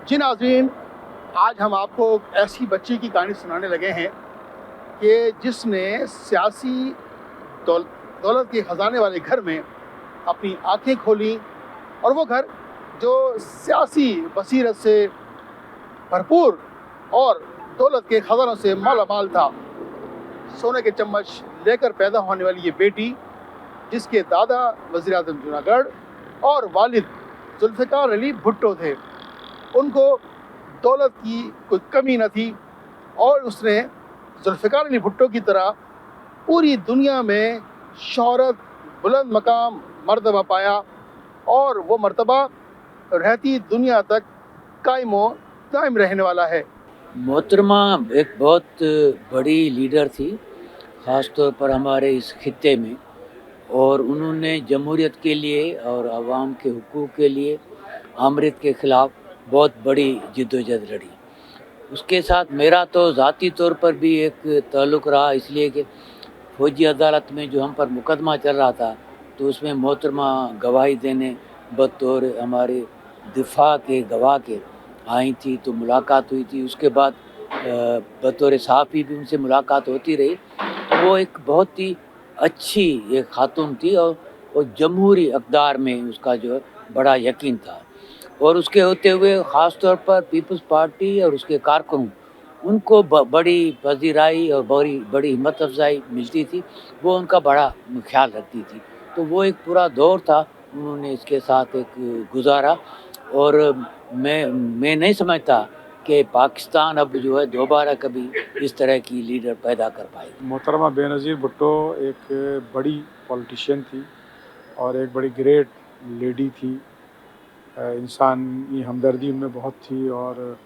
जी नाज़रीन, आज हम आपको ऐसी बच्ची की कहानी सुनाने लगे हैं कि जिसने सियासी दौलत के ख़जाने वाले घर में अपनी आंखें खोली, और वो घर जो सियासी बसीरत से भरपूर और दौलत के ख़जानों से माला माल था। सोने के चम्मच लेकर पैदा होने वाली ये बेटी, जिसके दादा वज़ीर आज़म जूनागढ़ और वालिद जुल्फ़िकार अली भुट्टो थे, उनको दौलत की कोई कमी न थी, और उसने जुल्फ़िकार अली भुट्टो की तरह पूरी दुनिया में शोहरत, बुलंद मकाम, मर्तबा पाया, और वो मर्तबा रहती दुनिया तक कायम रहने वाला है। मोहतरमा एक बहुत बड़ी लीडर थी, ख़ास तौर पर हमारे इस खित्ते में, और उन्होंने जमहूरियत के लिए और आवाम के हुकूक़ के लिए आमरीत के ख़िलाफ़ बहुत बड़ी जद्दोजहद लड़ी। उसके साथ मेरा तो ज़ाती तौर पर भी एक ताल्लुक़ रहा, इसलिए कि फ़ौजी अदालत में जो हम पर मुकदमा चल रहा था, तो उसमें मोहतरमा गवाही देने बतौर हमारे दिफा के गवाह के आई थी, तो मुलाकात हुई थी। उसके बाद बतौर सहाफ़ी भी उनसे मुलाकात होती रही। तो वो एक बहुत ही अच्छी एक खातून थी, और जमहूरी अक़दार में उसका जो है बड़ा यकीन था, और उसके होते हुए ख़ास तौर पर पीपल्स पार्टी और उसके कारकुनों उनको बड़ी पज़ीराई और बड़ी हिम्मत अफ़ज़ाई मिलती थी। वो उनका बड़ा ख़्याल रखती थी। तो वो एक पूरा दौर था, उन्होंने इसके साथ एक गुज़ारा, और मैं नहीं समझता कि पाकिस्तान अब जो है दोबारा कभी इस तरह की लीडर पैदा कर पाएगी। मोहतरमा बेनज़ीर भुट्टो एक बड़ी पॉलिटिशियन थी और एक बड़ी ग्रेट लेडी थी। इंसानी हमदर्दी उनमें बहुत थी, और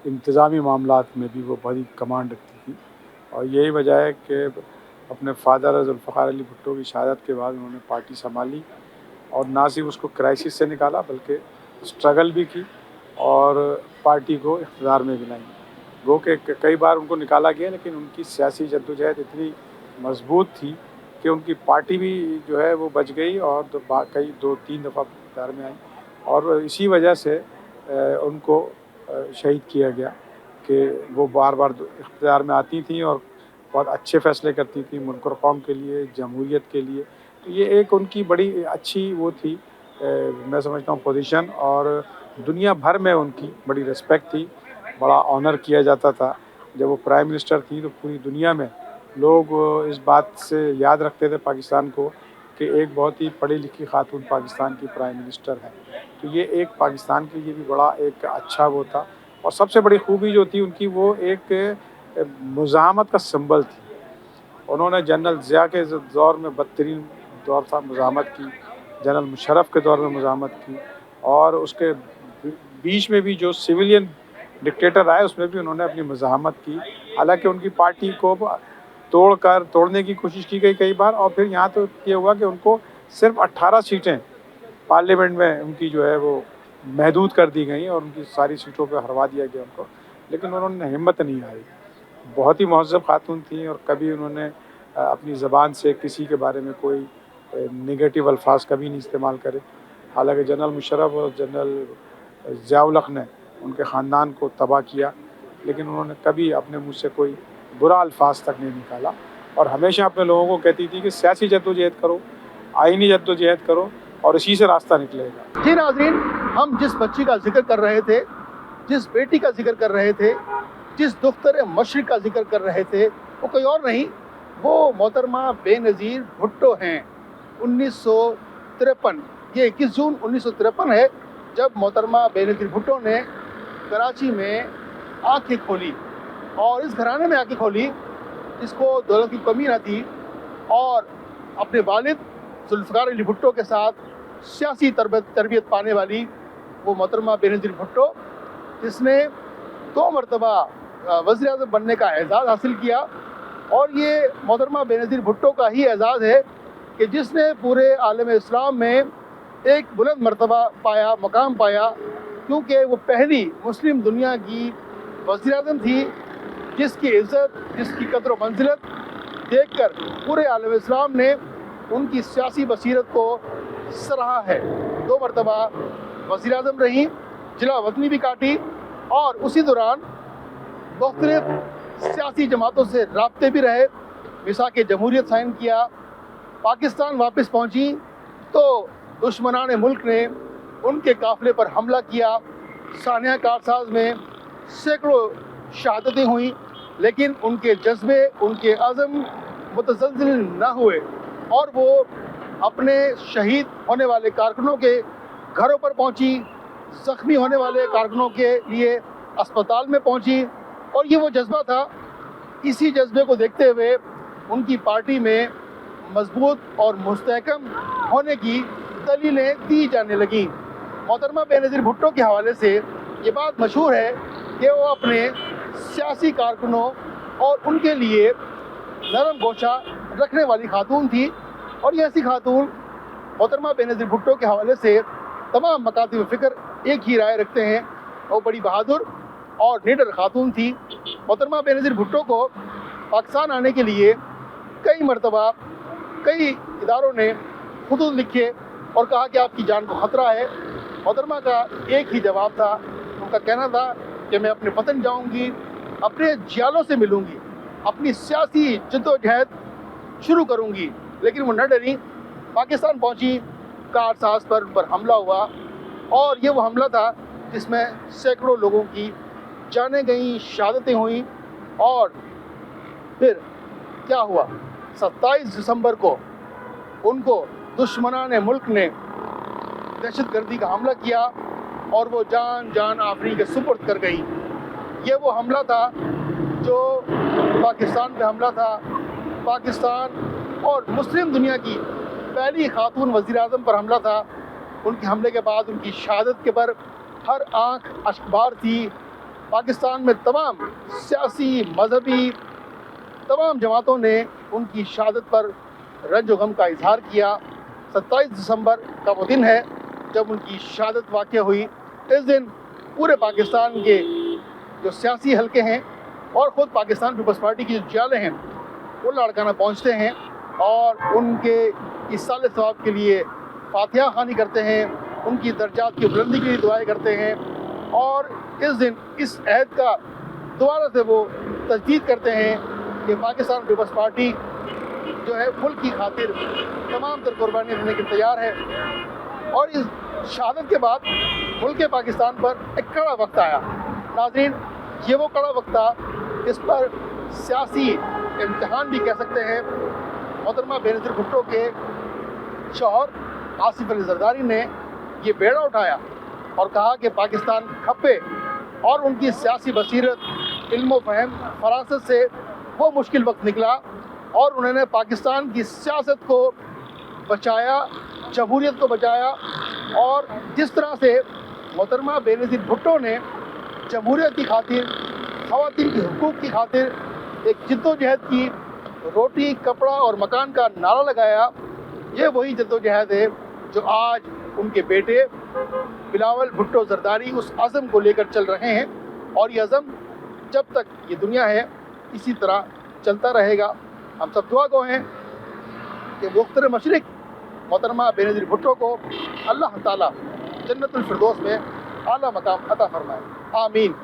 इंतज़ामी मामलात में भी वो बड़ी कमांड रखती थी। और यही वजह है कि अपने फादर जुल्फ़िकार अली भुट्टो की शहादत के बाद उन्होंने पार्टी संभाली, और ना सिर्फ उसको क्राइसिस से निकाला बल्कि स्ट्रगल भी की और पार्टी को इक़्तिदार में भी लाई। गो के कई बार उनको निकाला गया, लेकिन उनकी सियासी जद्दोजहद इतनी मजबूत थी कि उनकी पार्टी भी जो है वो बच गई, और दो तीन दफ़ा इक़्तिदार में आई, और इसी वजह से उनको शहीद किया गया कि वो बार बार इक़्तिदार में आती थीं और बहुत अच्छे फ़ैसले करती थीं मुल्क और कौम के लिए, जमहूरियत के लिए। तो ये एक उनकी बड़ी अच्छी वो थी, मैं समझता हूँ पोजीशन, और दुनिया भर में उनकी बड़ी रिस्पेक्ट थी, बड़ा ऑनर किया जाता था। जब वो प्राइम मिनिस्टर थी तो पूरी दुनिया में लोग इस बात से याद रखते थे पाकिस्तान को कि एक बहुत ही पढ़ी लिखी खातून पाकिस्तान की प्राइम मिनिस्टर है। तो ये एक पाकिस्तान के लिए भी बड़ा एक अच्छा वो था, और सबसे बड़ी खूबी जो थी उनकी, वो एक मुज़ाहमत का सिंबल थी। उन्होंने जनरल ज़िया के दौर में बदतरीन दौर था, मुज़ाहमत की, जनरल मुशर्रफ के दौर में मुज़ाहमत की, और उसके बीच में भी जो सिविलियन डिक्टेटर आए उसमें भी उन्होंने अपनी मुज़ाहमत की। हालांकि उनकी पार्टी को तोड़ने की कोशिश की गई कई बार, और फिर यहाँ तो ये हुआ कि उनको सिर्फ 18 सीटें पार्लियामेंट में उनकी जो है वो महदूद कर दी गई, और उनकी सारी सीटों पर हरवा दिया गया उनको, लेकिन उन्होंने हिम्मत नहीं हारी। बहुत ही महज़्ज़ब खातून थी, और कभी उन्होंने अपनी ज़बान से किसी के बारे में कोई नेगेटिव अल्फाज कभी नहीं इस्तेमाल करे। हालांकि जनरल मुशर्रफ और जनरल ज़िया-उल-हक़ ने उनके ख़ानदान को तबाह किया, लेकिन उन्होंने कभी अपने मुँह से कोई बुरा अल्फाज तक नहीं निकाला, और हमेशा अपने लोगों को कहती थी कि सियासी जद्दोजहद करो, आइनी जद्दोजहद करो, और इसी से रास्ता निकलेगा। जी नाज़रीन, हम जिस बच्ची का जिक्र कर रहे थे, जिस बेटी का जिक्र कर रहे थे, जिस दुख्तर मशरिक़ का जिक्र कर रहे थे, वो कोई और नहीं, वो मोहतरमा बेनज़ीर भुट्टो हैं। 1953, ये 21 जून 1953 है जब मोहतरमा बेनज़ीर भुट्टो ने कराची में आँखें खोली, और इस घराने में आँखें खोली जिसको दौलत की कमी न थी, और अपने वालिद जुल्फ़िकार अली भुट्टो के साथ सियासी तरबियत पाने वाली वो मोहतरमा बेनज़ीर भुट्टो, जिसने 2 मरतबा वज़ीर आज़म बनने का एज़ाज़ हासिल किया। और ये मोहतरमा बेनज़ीर भुट्टो का ही एज़ाज़ है कि जिसने पूरे आलम इस्लाम में एक बुलंद मरतबा पाया, मकाम पाया, क्योंकि वो पहली मुस्लिम दुनिया की वज़ीर आज़म थी जिसकी इज़्ज़त, जिसकी कदर व मंज़िलत देखकर पूरे आलम इस्लाम ने उनकी सियासी बसीरत को सराहा है। 2 मरतबा वज़ीर आज़म रहीं, जला वतनी भी काटी और उसी दौरान मुख्तलिफ सियासी जमातों से राब्ते भी रहे। मिसाक जमहूरियत साइन किया। पाकिस्तान वापस पहुंची तो दुश्मनान मुल्क ने उनके काफ़िले पर हमला किया। सानिया कारसाज में सैकड़ों शहादतें हुई, लेकिन उनके जज्बे, उनके अज़म मुतज़लज़ल न हुए और वो अपने शहीद होने वाले कारकुनों के घरों पर पहुंची, ज़ख्मी होने वाले कारकुनों के लिए अस्पताल में पहुंची। और ये वो जज्बा था। इसी जज्बे को देखते हुए उनकी पार्टी में मजबूत और मुस्तहकम होने की दलीलें दी जाने लगीं। मोहतरमा बेनज़ीर भुट्टो के हवाले से ये बात मशहूर है कि वो अपने सियासी कारकुनों और उनके लिए नरम गोशा रखने वाली खातून थी। और ये ऐसी खातून मोहतरमा बेनज़ीर भुट्टो के हवाले से तमाम मकातिब फ़िक्र एक ही राय रखते हैं। वो बड़ी बहादुर और निडर खातून थी। मोहतरमा बेनज़ीर भुट्टो को पाकिस्तान आने के लिए कई मरतबा कई इदारों ने खुतूत लिखे और कहा कि आपकी जान को ख़तरा है। मोहतरमा का एक ही जवाब था। उनका कहना था कि मैं अपने वतन जाऊंगी, अपने जियालों से मिलूंगी, अपनी सियासी जद्दोजहद शुरू करूंगी। लेकिन वो न डरी, पाकिस्तान पहुंची, कारसाज पर उन पर हमला हुआ और ये वो हमला था जिसमें सैकड़ों लोगों की जानें गईं, शहादतें हुई। और फिर क्या हुआ, 27 दिसंबर को उनको दुश्मनान मुल्क ने दहशतगर्दी का हमला किया और वो जान आफरीन के सुपुर्द कर गई। ये वो हमला था जो पाकिस्तान पे हमला था। पाकिस्तान और मुस्लिम दुनिया की पहली खातून वज़ीर-ए-आज़म पर हमला था। उनके हमले के बाद उनकी शहादत के पर हर आंख अश्कबार थी। पाकिस्तान में तमाम सियासी, मजहबी तमाम जमातों ने उनकी शहादत पर रंज व गम का इजहार किया। 27 दिसंबर का वो दिन है जब उनकी शहादत वाक़या हुई। इस दिन पूरे पाकिस्तान के जो सियासी हलके हैं और ख़ुद पाकिस्तान पीपल्स पार्टी की जो जियाले हैं वो लाड़काना पहुँचते हैं और उनके इसाले सवाब के लिए फातिहा ख़वानी करते हैं, उनकी दर्जात की बुलंदी के लिए दुआएं करते हैं। और इस दिन इस अहद का दोबारा से वो तजदीद करते हैं कि पाकिस्तान पीपल्स पार्टी जो है मुल्क की खातिर तमाम तर कुर्बानियाँ देने के तैयार है। और इस शहादत के बाद मुल्क पाकिस्तान पर एक कड़ा वक्त आया। नाज़रीन, ये वो कड़ा वक्त था इस पर सियासी इम्तिहान भी कह सकते हैं। मोहतरमा बेनज़ीर भुट्टो के शौहर आसिफ अली ज़रदारी ने ये बेड़ा उठाया और कहा कि पाकिस्तान खप्पे और उनकी सियासी बसीरत, इल्म व फ़हम, फरासत से वो मुश्किल वक्त निकला और उन्होंने पाकिस्तान की सियासत को बचाया, जमहूरियत को बचाया। और जिस तरह से मोहतरमा बेनज़ीर भुट्टो ने जमहूरियत की खातिर, ख़वातीन के हुकूक़ की खातिर एक जद्दोजहद की, रोटी, कपड़ा और मकान का नारा लगाया, ये वही जद्दोजहद है जो आज उनके बेटे बिलावल भुट्टो ज़रदारी उस अज़म को लेकर चल रहे हैं। और ये अज़म जब तक ये दुनिया है इसी तरह चलता रहेगा। हम सब दुआ गो हैं कि मुख्तर मशरिक़ मोहतरमा बेनज़ीर भुट्टो को अल्लाह ताला जन्नतुल फिरदौस में आला मकाम अता फरमाए। आमीन।